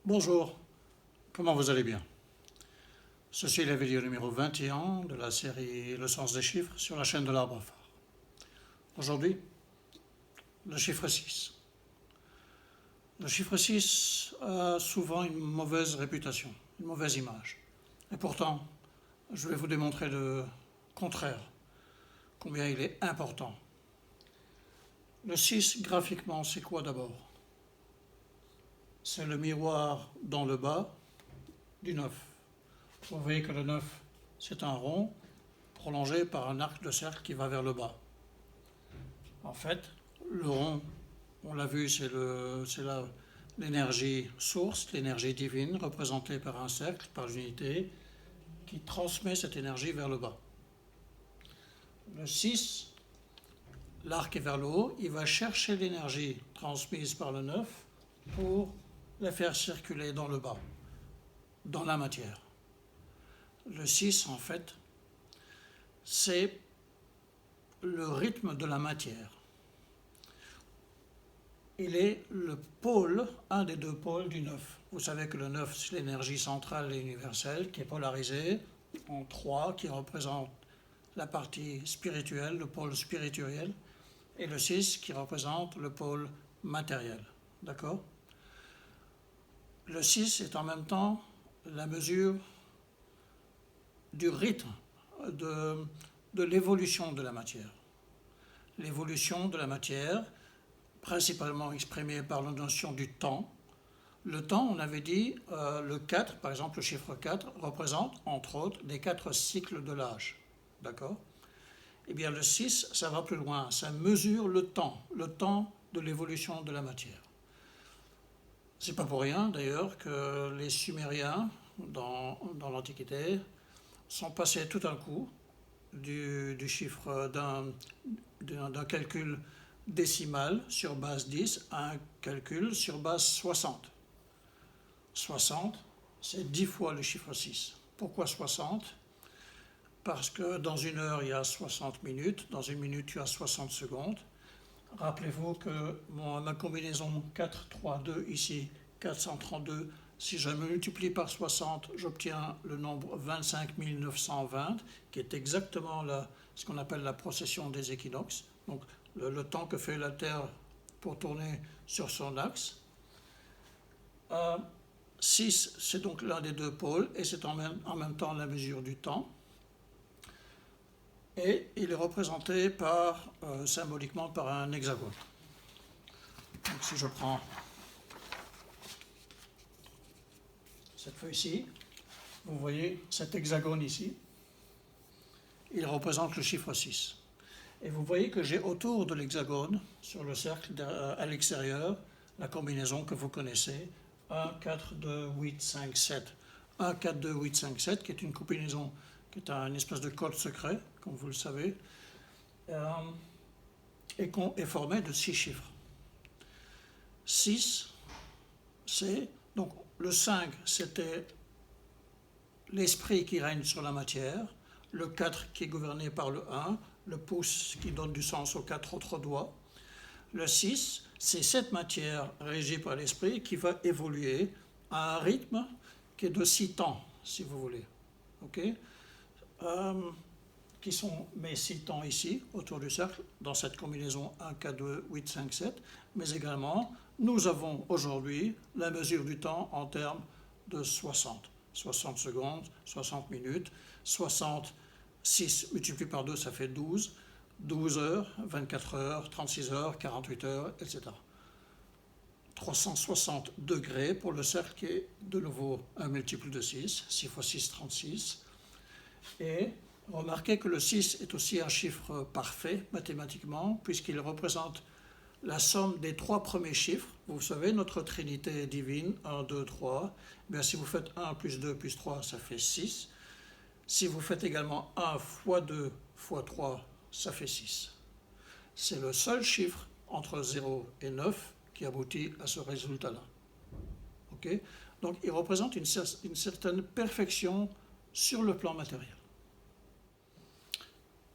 Bonjour, comment vous allez bien? Ceci est la vidéo numéro 21 de la série Le sens des chiffres sur la chaîne de l'Arbre à phare. Aujourd'hui, le chiffre 6. Le chiffre 6 a souvent une mauvaise réputation, une mauvaise image. Et pourtant, je vais vous démontrer le contraire, combien il est important. Le 6, graphiquement, c'est quoi d'abord? C'est le miroir dans le bas du 9. Vous voyez que le 9, c'est un rond prolongé par un arc de cercle qui va vers le bas. En fait, le rond, on l'a vu, c'est l'énergie source, l'énergie divine, représentée par un cercle, par l'unité, qui transmet cette énergie vers le bas. Le 6, l'arc est vers le haut, il va chercher l'énergie transmise par le 9 pour la faire circuler dans le bas, dans la matière. Le 6, en fait, c'est le rythme de la matière. Il est le pôle, un des deux pôles du 9. Vous savez que le 9, c'est l'énergie centrale et universelle qui est polarisée en 3, qui représente la partie spirituelle, le pôle spirituel, et le 6 qui représente le pôle matériel. D'accord? Le 6 est en même temps la mesure du rythme de l'évolution de la matière. L'évolution de la matière, principalement exprimée par la notion du temps. Le temps, on avait dit, le 4, par exemple, le chiffre 4, représente, entre autres, les 4 cycles de l'âge. D'accord? Eh bien, le 6, ça va plus loin. Ça mesure le temps de l'évolution de la matière. C'est pas pour rien, d'ailleurs, que les Sumériens, dans l'Antiquité, sont passés tout d'un coup du chiffre d'un calcul décimal sur base 10 à un calcul sur base 60. 60, c'est 10 fois le chiffre 6. Pourquoi 60? Parce que dans une heure, il y a 60 minutes, dans une minute, il y a 60 secondes. Rappelez-vous que ma combinaison 4, 3, 2 ici, 432, si je multiplie par 60, j'obtiens le nombre 25 920, qui est exactement ce qu'on appelle la procession des équinoxes, donc le temps que fait la Terre pour tourner sur son axe. 6, c'est donc l'un des deux pôles, et c'est en même temps la mesure du temps. Et il est représenté symboliquement par un hexagone. Donc si je prends cette feuille-ci, vous voyez cet hexagone ici, il représente le chiffre 6. Et vous voyez que j'ai autour de l'hexagone, sur le cercle à l'extérieur, la combinaison que vous connaissez, 1, 4, 2, 8, 5, 7. 1, 4, 2, 8, 5, 7, qui est une combinaison, qui est un espèce de code secret, comme vous le savez, et est formé de 6 chiffres. 6, c'est, donc le 5, c'était l'esprit qui règne sur la matière, le 4 qui est gouverné par le 1, le pouce qui donne du sens aux 4 autres doigts. Le 6, c'est cette matière régie par l'esprit qui va évoluer à un rythme qui est de 6 temps, si vous voulez. Ok? Qui sont mes 6 temps ici, autour du cercle, dans cette combinaison 1, 4, 2, 8, 5, 7, mais également, nous avons aujourd'hui la mesure du temps en termes de 60. 60 secondes, 60 minutes, 60, 6 multiplié par 2, ça fait 12, 12 heures, 24 heures, 36 heures, 48 heures, etc. 360 degrés pour le cercle qui est de nouveau un multiple de 6, 6 fois 6, 36. Et remarquez que le 6 est aussi un chiffre parfait mathématiquement, puisqu'il représente la somme des 3 premiers chiffres. Vous savez, notre trinité divine, 1, 2, 3. Bien, si vous faites 1 plus 2 plus 3, ça fait 6. Si vous faites également 1 fois 2 fois 3, ça fait 6. C'est le seul chiffre entre 0 et 9 qui aboutit à ce résultat-là. Okay? Donc, il représente une certaine perfection sur le plan matériel.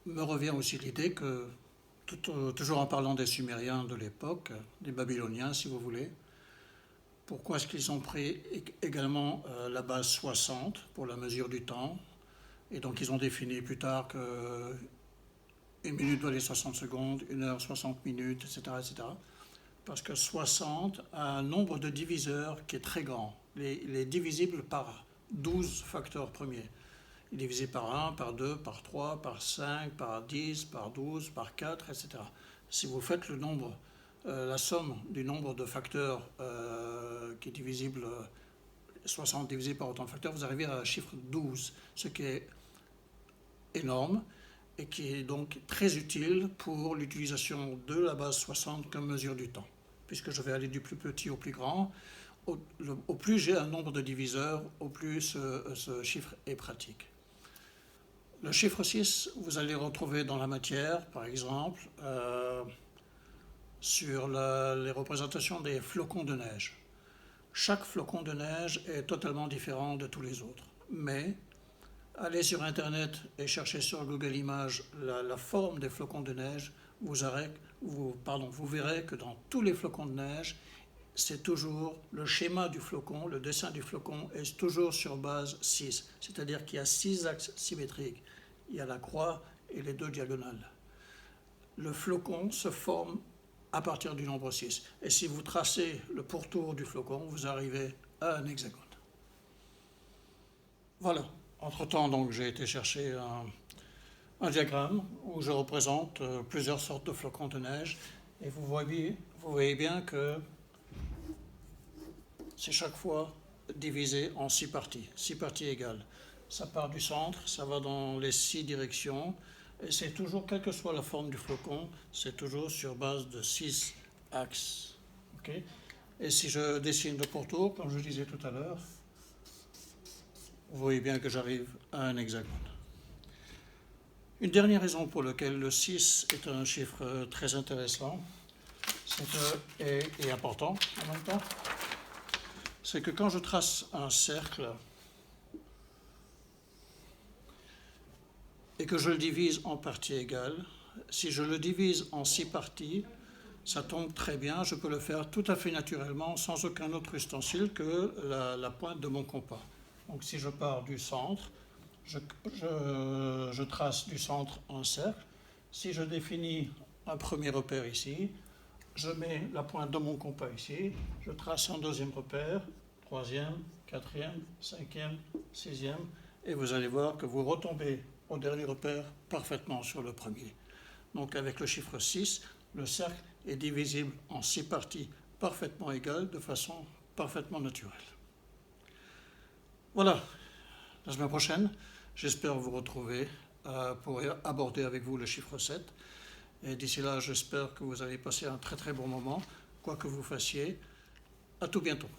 Me revient aussi l'idée que, toujours en parlant des Sumériens de l'époque, des Babyloniens si vous voulez, Pourquoi est-ce qu'ils ont pris également la base 60 pour la mesure du temps? Et donc ils ont défini plus tard que une minute valait 60 secondes, une heure 60 minutes, etc., etc. Parce que 60 a un nombre de diviseurs qui est très grand. Il est divisible par 12 facteurs premiers. Il est divisé par 1, par 2, par 3, par 5, par 10, par 12, par 4, etc. Si vous faites le nombre, la somme du nombre de facteurs qui est divisible, 60 divisé par autant de facteurs, vous arrivez à un chiffre 12, ce qui est énorme et qui est donc très utile pour l'utilisation de la base 60 comme mesure du temps. Puisque je vais aller du plus petit au plus grand, au plus j'ai un nombre de diviseurs, au plus ce chiffre est pratique. Le chiffre 6, vous allez retrouver dans la matière, par exemple, sur les représentations des flocons de neige. Chaque flocon de neige est totalement différent de tous les autres. Mais allez sur Internet et cherchez sur Google Images la forme des flocons de neige, vous verrez que dans tous les flocons de neige, c'est toujours le schéma du flocon, le dessin du flocon est toujours sur base 6, c'est-à-dire qu'il y a 6 axes symétriques. Il y a la croix et les 2 diagonales. Le flocon se forme à partir du nombre 6. Et si vous tracez le pourtour du flocon, vous arrivez à un hexagone. Voilà. Entre-temps, donc, j'ai été chercher un diagramme où je représente plusieurs sortes de flocons de neige. Et vous voyez bien que c'est chaque fois divisé en 6 parties égales. Ça part du centre, ça va dans les 6 directions, et c'est toujours, quelle que soit la forme du flocon, c'est toujours sur base de 6 axes. Okay. Et si je dessine le pourtour, comme je disais tout à l'heure, vous voyez bien que j'arrive à un hexagone. Une dernière raison pour laquelle le 6 est un chiffre très intéressant et important en même temps, c'est que quand je trace un cercle et que je le divise en parties égales, si je le divise en 6 parties, ça tombe très bien, je peux le faire tout à fait naturellement sans aucun autre ustensile que la pointe de mon compas. Donc si je pars du centre, je trace du centre un cercle. Si je définis un premier repère ici, je mets la pointe de mon compas ici, je trace un deuxième repère, troisième, quatrième, cinquième, sixième, et vous allez voir que vous retombez au dernier repère parfaitement sur le premier. Donc avec le chiffre 6, le cercle est divisible en 6 parties parfaitement égales de façon parfaitement naturelle. Voilà, la semaine prochaine, j'espère vous retrouver pour aborder avec vous le chiffre 7. Et d'ici là, j'espère que vous allez passer un très très bon moment, quoi que vous fassiez. À tout bientôt.